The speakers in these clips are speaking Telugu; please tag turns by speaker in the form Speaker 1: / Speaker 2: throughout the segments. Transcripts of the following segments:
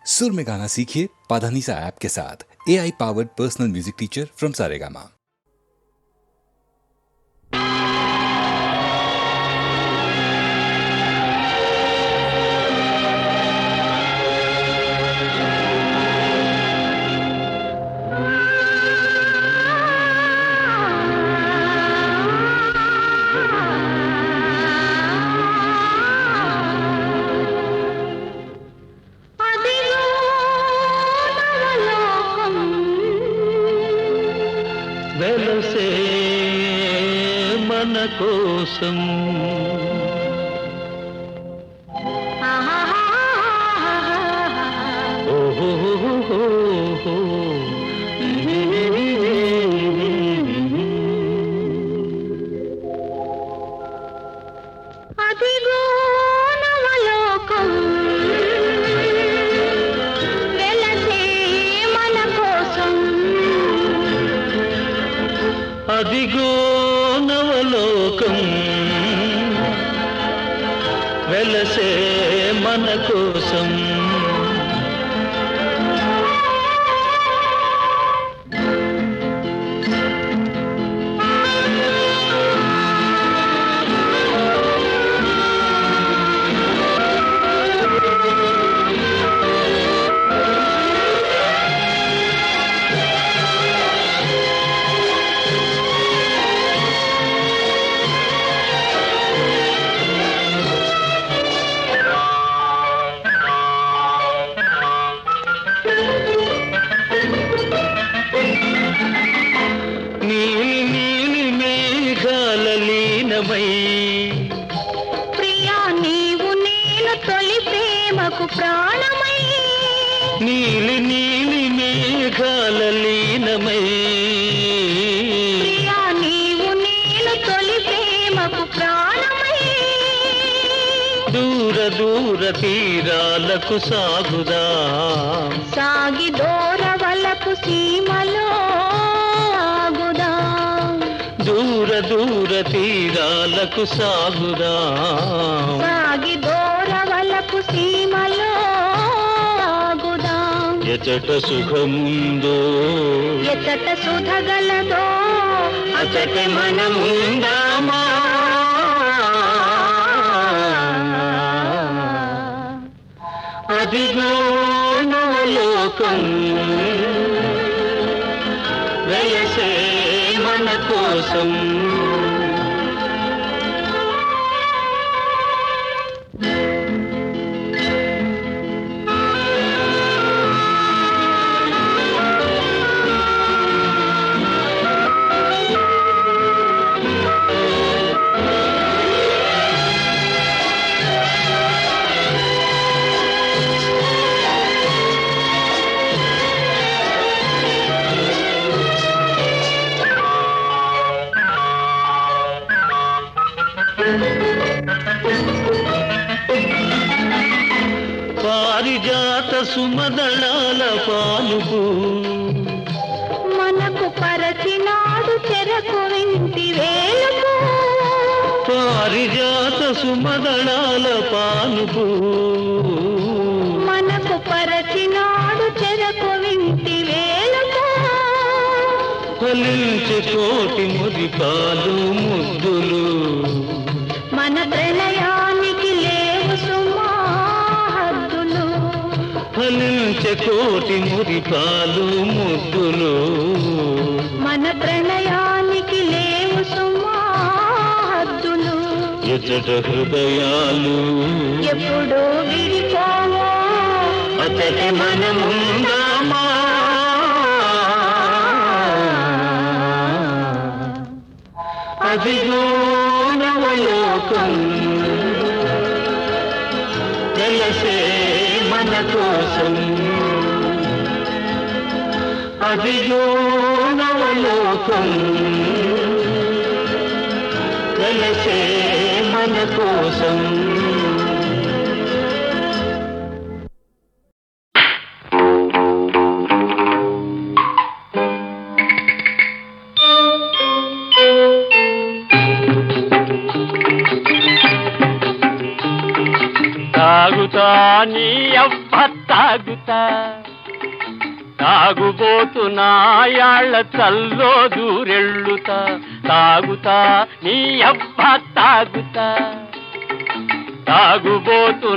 Speaker 1: सुर में गाना सीखिए पाधानीसा ऐप के साथ। AI powered personal music teacher from Saregama.
Speaker 2: వెలసే మన కోసం
Speaker 3: అదిగో నవలోకం వెలసే మన కోసం
Speaker 2: అదిగో నవలోకం వెలసే మన కోసం
Speaker 3: ప్రియా నీవు నేను తొలి ప్రేమకు ప్రాణమై
Speaker 2: నీలి నీలి మేఘాల లీనమై
Speaker 3: ప్రియా నీవు నేను తొలి ప్రేమకు ప్రాణమై
Speaker 2: దూర దూర తీరాలకు సాగుదా
Speaker 3: సాగి దూరవలపు సీమలో ఆగుదా
Speaker 2: దూర దూర తీరాలకు సాగుదా
Speaker 3: సాగి దూరవలపు సీమలో ఆగుదా
Speaker 2: ఎచట సుఖముందో
Speaker 3: ఎచ్చట సుధగలదో
Speaker 2: అచట మనముందామా అదిగో నవలోకం వెలసే మన కోసం పారిజాత సుమదళాల పాలుపు
Speaker 3: మనకు పరచినాడు చెరకు వింటి వేలుపు
Speaker 2: పారిజాత సుమదళాల పాలుపు
Speaker 3: మనకు పరచినాడు చెరకు వింటి వేలుపు
Speaker 2: ఫలించే కోటి మురిపాలు ముద్దులు
Speaker 3: మన ప్రణయానికి లేవు సుమా హద్దులు
Speaker 2: ఫలించే కోటి మురిపాలు ముద్దులు
Speaker 3: మన ప్రణయానికి లేవు సుమా హద్దులు
Speaker 2: ఎచట హృదయాలు
Speaker 3: ఎప్పుడు విడిపోవో
Speaker 2: అచట మనముందామా అదిగో నవలోకం వెలసే మన కోసం అదిగో నవలోకం వెలసే మన కోసం
Speaker 4: తాగుతా నీ అవ్వ తాగుతా తాగుబోతున్నాయాళ్ళ చల్లో దూరెళ్ళుతా తాగుతా నీ అబ్బ తాగుతా తాగుబోతున్నాయాళ్ళ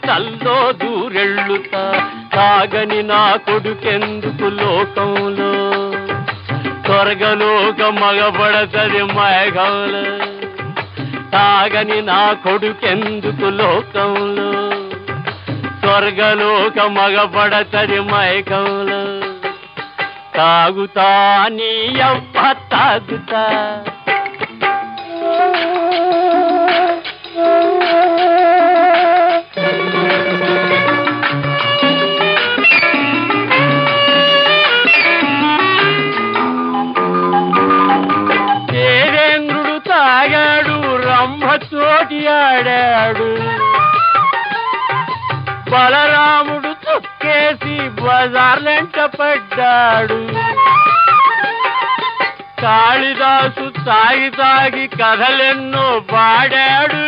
Speaker 4: చల్లో దూరెళ్ళుతా తాగని నా కొడుకెందుకు లోకంలో స్వర్గలోక మగబడతది మేఘంలో తాగని నా కొడుకెందుకు లోకంలో స్వర్గలోక మగబడతది మైకంలో తాగుతా నీ అవ్వ తాగుతా దేవేంద్రుడు తాగాడు రంభతోటి ఆడాడు బలరాముడు చుక్కేసి బజార్లెంట పడ్డాడు కాళిదాసు తాగి తాగి కథలెన్నో పాడాడు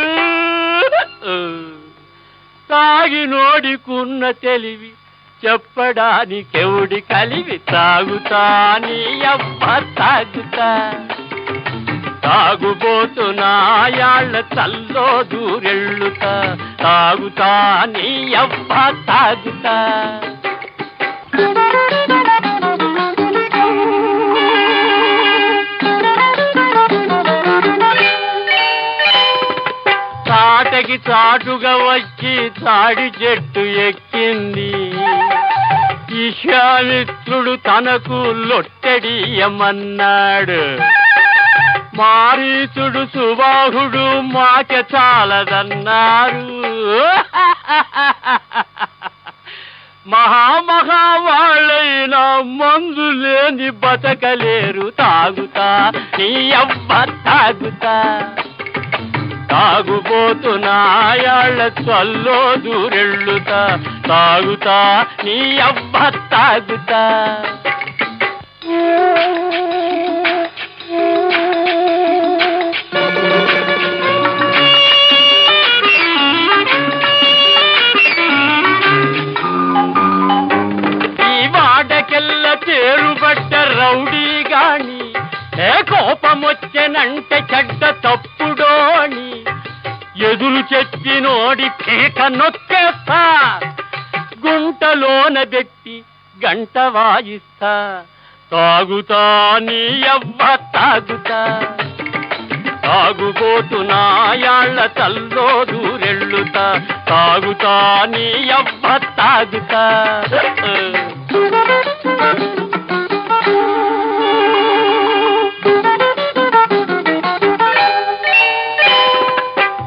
Speaker 4: తాగి నోడికున్న తెలివి చెప్పడానికెవుడి కలివి తాగుతా నీ అవ్వ తాగుతా తాగుబోతున్నాయాళ్ళ చల్లో దూరెళ్ళుతా తాగుతా నీ అవ్వ తాగుతా తాటకి చాటుగా వచ్చి తాడి చెట్టు ఎక్కింది విశ్వామిత్రుడు తనకు లొట్టెడియమన్నాడు మారీచుడు సుబాహుడు మాక చాలదన్నారు మహామహావాళ్ళైనా మందు లేని బతకలేరు తాగుతా నీ అవ్వ తాగుతా తాగుబోతున్నాయాళ్ళ చల్లో దూరెళ్ళుతా తాగుతా నీ అవ్వ తాగుతా ఈ వాడకెల్ల చేరుబడ్డ రౌడీ గాని ఏ కోపమొచ్చెనంటే చెడ్డ తప్పుడోని ఎదురు చెప్పినోడి కేక నొక్కేస్తా గుంటలోన పెట్టి గంట వాయిస్తా తాగుతా నీ అవ్వ తాగుతా తాగుబోతున్నాయాళ్ళ చల్లో దూరెళ్ళుతా తాగుతా నీ అవ్వ తాగుతా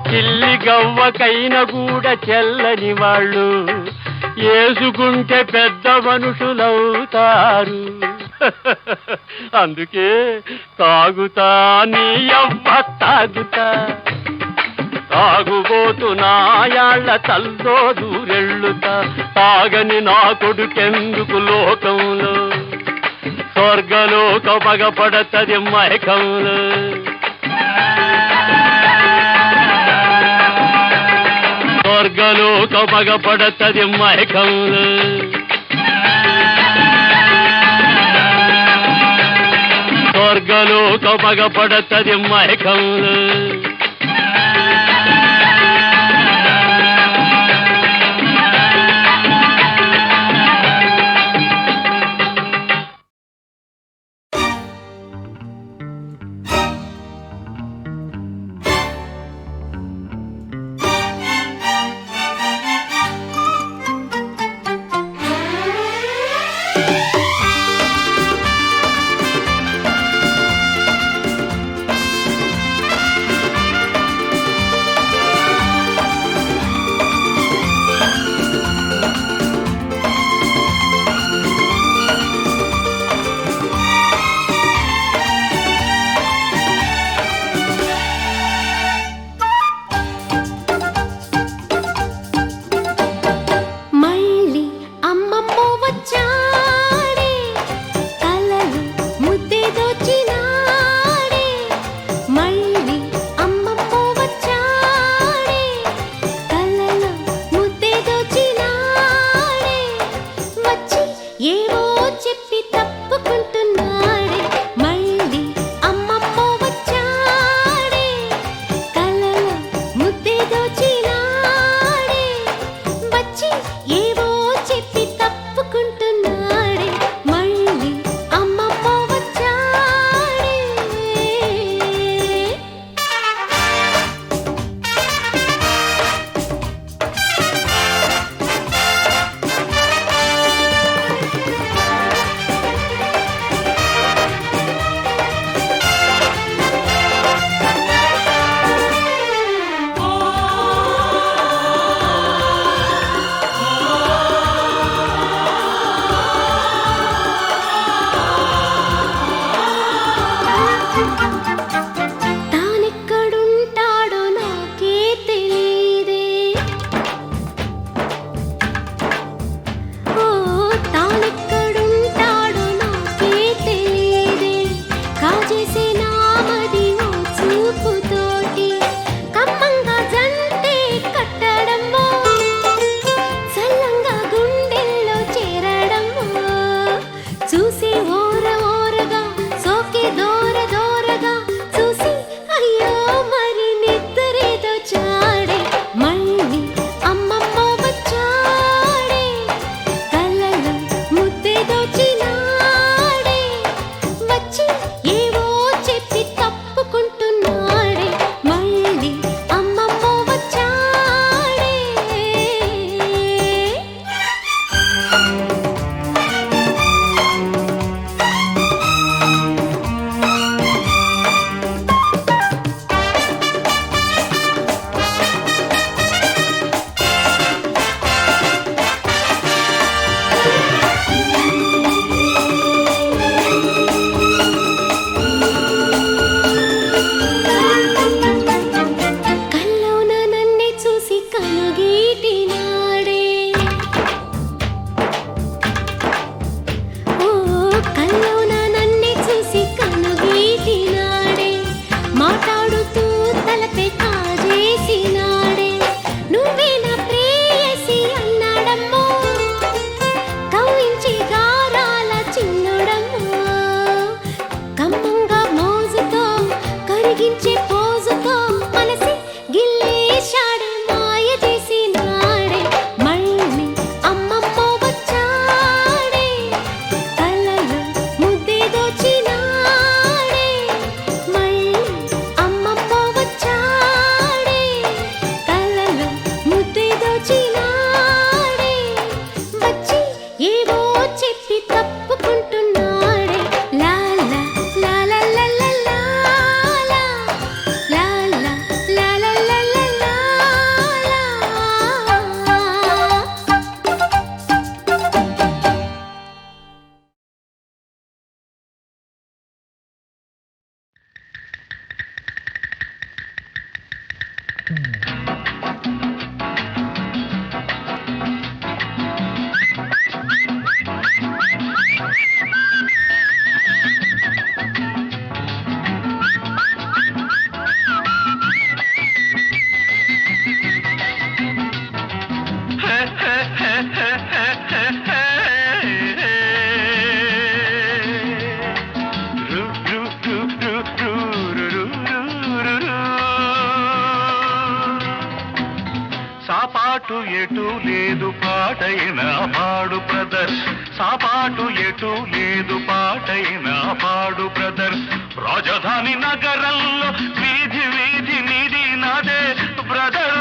Speaker 4: చిల్లి గవ్వకైన కూడా చెల్లని వాళ్ళు ఏసుకుంటే పెద్ద మనుషులవుతారు అందుకే తాగుతా నీ అవ్వ తాగుతా తాగుబోతున్నాయాళ్ళ చల్లో దూరెళ్ళుతా తాగని నా కొడుకెందుకు లోకంలో స్వర్గలోక మగపడతది మైకంలో స్వర్గలోక మగపడతది మైకంలో స్వర్గలోక మగపడతది మైకంలో
Speaker 3: ఏవో చెప్పి తప్పుకుంటున్నాడే లా లా లా లా లా లా లా లా లా లా లా లా లా లా.
Speaker 5: సాపాటు ఎటు లేదు పాటైన పాడు బ్రదర్, సాపాటు ఎటు లేదు పాటైన పాడు బ్రదర్. రాజధాని నగరంలో వీధి వీధి నీది నాదే బ్రదర్.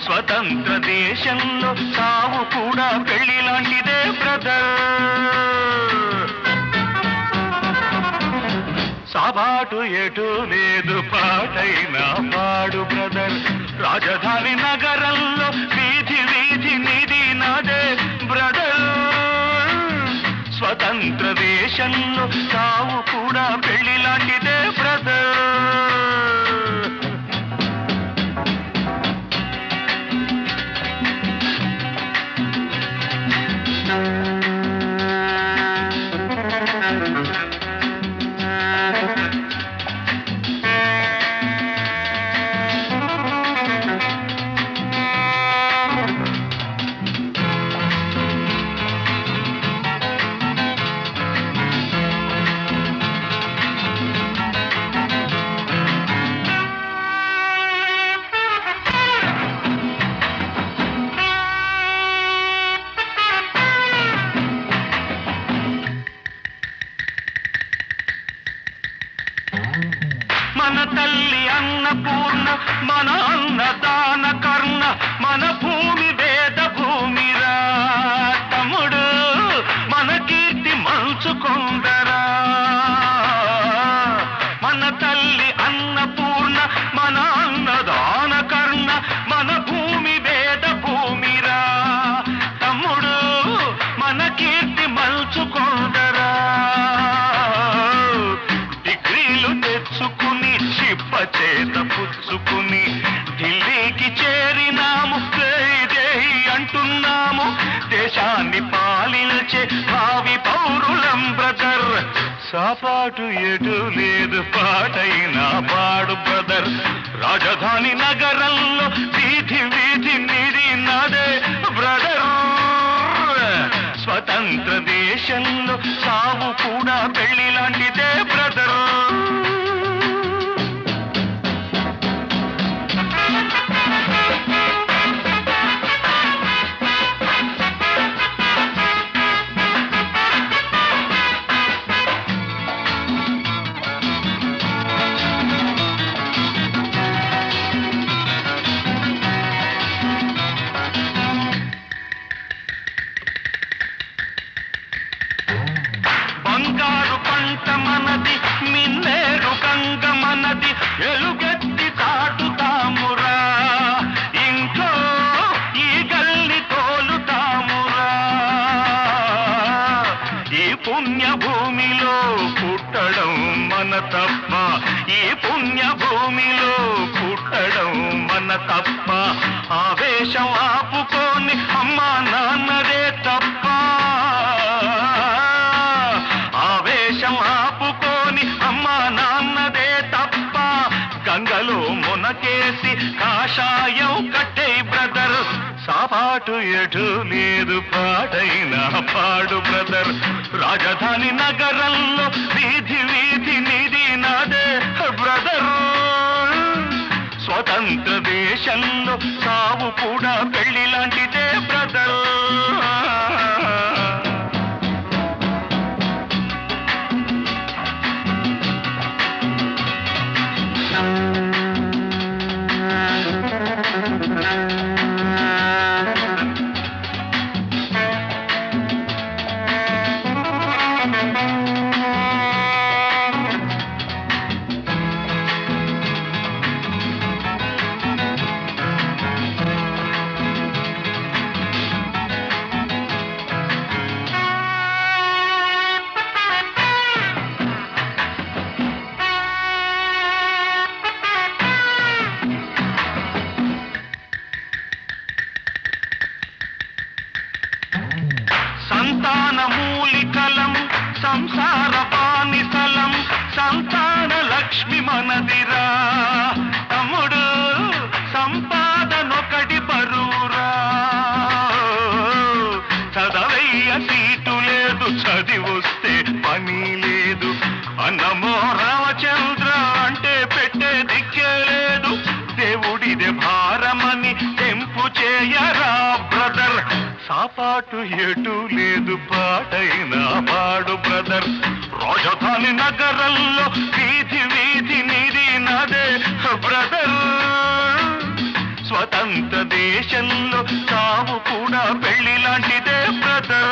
Speaker 5: స్వతంత్ర దేశంలో సావు కూడా పెళ్లి లాంటిదే బ్రదర్. సాబాటు ఎటు లేదు పాటైన పాడు బ్రదర్. రాజధాని నగరంలో వీధి వీధి నీది నాదే బ్రదర్. స్వతంత్ర దేశంలో సావు కూడా పెళ్లి లాంటిదే బ్రదర్. మన తల్లి అన్నపూర్ణ, మన అన్నదాన కర్ణ, మన భూమి వేద భూమిరా తమ్ముడు, మన కీర్తి మంచుకొందరా. మన తల్లి అన్నపూర్ణ, మన అన్నదాన కర్ణ, మన భూమి వేద భూమిరా తమ్ముడు, మన కీర్తి మంచుకొందరా. తెచ్చుకుని చిప్ప చేత పుచ్చుకుని ఢిల్లీకి చేరినాము, జై అంటున్నాము. దేశాన్ని పాలించే భావి పౌరులం బ్రదర్. సాపాటు ఎటు లేదు పాటైన పాడు బ్రదర్. రాజధాని నగరంలో వీధి వీధి నీది నాదే బ్రదర్. స్వతంత్ర దేశంలో సావు కూడా పెళ్లి లాంటిదే బ్రదర్. బంగారు పంట మనది, మిన్నేరు గంగ మనది, ఎలుగెత్తి చాటుతామురా. ఇంట్లో ఈ గల్లి తోలుతామురా. ఈ పుణ్య భూమిలో పుట్టడం మన తప్ప, ఈ పుణ్య భూమిలో పుట్టడం మన తప్ప. ఆవేశం ఆపుకొని అమ్మా నాన్నదే తప్ప, ఆవేశం ఆపుకొని అమ్మా నాన్నదే తప్ప. గంగలో మునకేసి కాషాయం కట్టే బ్రదర్. సాపాటు ఎటు లేదు పాటైన పాడు బ్రదర్. రాజధాని నగరంలో వీధి వీధి నీది నాదే బ్రదర్. స్వతంత్ర దేశంలో సావు కూడా పెళ్లి లాంటిదే బ్రదర్. చేయరా బ్రదర్ సాపాటు ఎటు లేదు పాటైనా పాడు బ్రదర్ రాజధాని నగరంలో వీధి వీధి నీది నాదే బ్రదర్ స్వతంత్ర దేశంలో చావు కూడా పెళ్లి లాంటిదే బ్రదర్